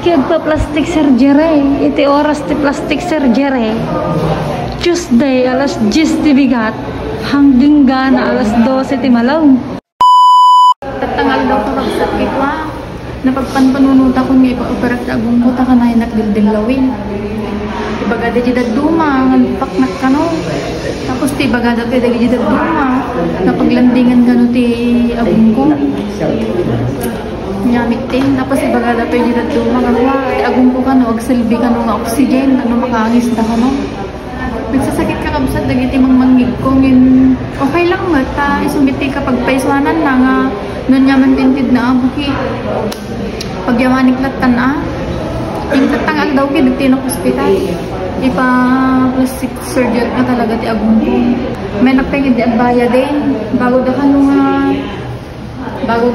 Kaya plastic surgery. Iti oras ti plastic surgery. Tuesday, alas 10 ti bigat. Hanggang gana, alas 12 ti malaw. Tatangal daw ko magsakit wa. Napagpanpanunuta ko nga ipa-operat na agong ko ta ka na nagdildilawin. Ibaga di jidad duma, nagpaknak ka no. Tapos ti ibaga dati di jidad duma. Napaglandingan ka no ti agong ko. Nyamit tin. Tapos ibaga dati jidad duma ka wa. Ti agong ko ka no, agsilbi ka no nga oxygen. Ano makangis ta ka no. Nagsasakit ka kabsat, dagiti mangmangig ko. Okay lang nga ta. Isumiti ka pagpaiswanan na nga. Nun yaman tintid na abuki. Pagyamanik latan yung tatangal daw ki dagti na hospital. Ipa plastic surgery na talaga ti agong ko. May nagpengid di agbaya din. Bago da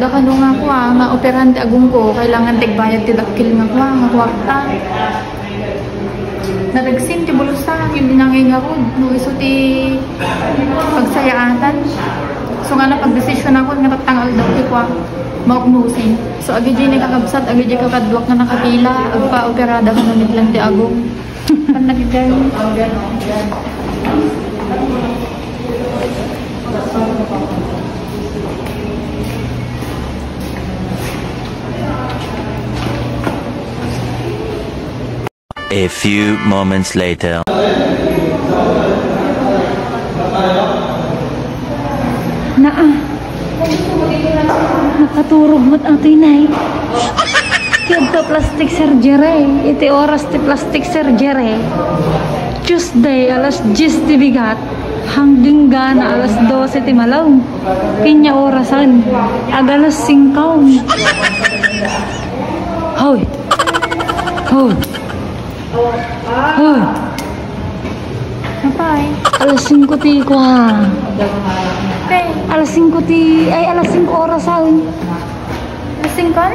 kanu nga kuha nga operahan ti agong ko. Kailangan tigbayad ti dakil nga kuha nga kwarta. Naragsin ti bulusa yung binangay nga ko. No iso ti pagsayaatan. So nga na pag-desisyon ako nga tatangal daw ti kuha. Maugnusin. So agi di nakakabsat, agi di kakadwak na nakapila, agpa-operada ka na nitlang ti agong. Pan nagigay. A few moments later. Nakaturog mo't ato'y nay. Kaya plastic surgery. Iti oras ti plastic surgery. Tuesday, alas 10 ti bigat. Hanggang gana, alas 12 ti malaw. Kanya orasan. Agalas 5. Hoy! Hoy! Hoy! Napay? Alas 5 ti ko ha. Okay. Alas 5 ti... Ay, alas 5 orasan. Lasing ka?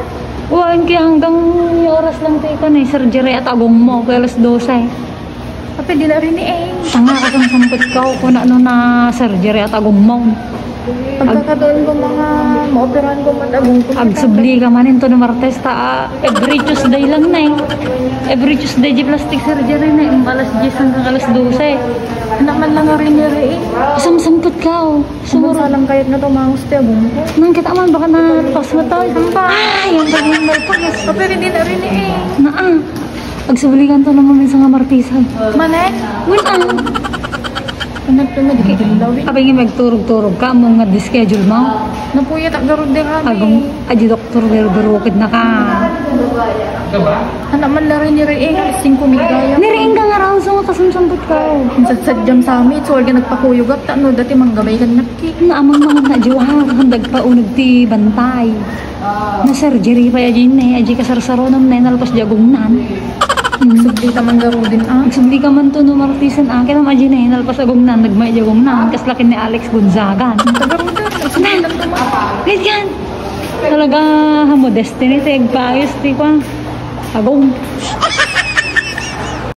Uwan kaya hanggang yung oras lang tayo ka na surgery at agong mo. Kaya alas 12. Tapi di na rin eh. Tanga ka sang sampot ka kung ano na surgery at agong mo. Pagkakataon ko mga maoperahan ko man agong ko. Agsubli ka man ito na Martes ta. Every Tuesday lang na eh. Every Tuesday di plastic surgery na eh. Alas 10 hanggang alas 12. Anak man lang rin eh. Isang sampot ka oh. Sumuro lang kahit na tumangos ti agong ko. Nang kita man baka na pas mo to. Ay, yung bagay malpagis. Tapi di na rin eh. Naa. Agsubligan to naman minsan nga martisan. Manen? Wala. Anak to nagkikilawin. Kapag yung magturog-turog ka, mong nga-schedule mo. Napuyat ak garod de kami. Agong, aji doktor, garukid na ka. Anak man na rin ni Reeng, 5 migaya. Niriing ka nga raw, so makasamsambot ka. Sadyang sa amin, so ka nagpakuyog at ano, dati manggabay ka nakki. Naamang mga na-jiwa, handag pa unag ti bantay. Na surgery pa aji na, aji kasarsaronom na, nalpas jagungnan. Subli ta man garo din Nagsubli ka man to no martisan kaya naman aji na, nalpas agungnan, nagmay jagungnan, kaslakin ni Alex Gonzaga. Tagaroon din. Wait yan! Talaga, modeste ni, tayag paayos, di ko. Agong.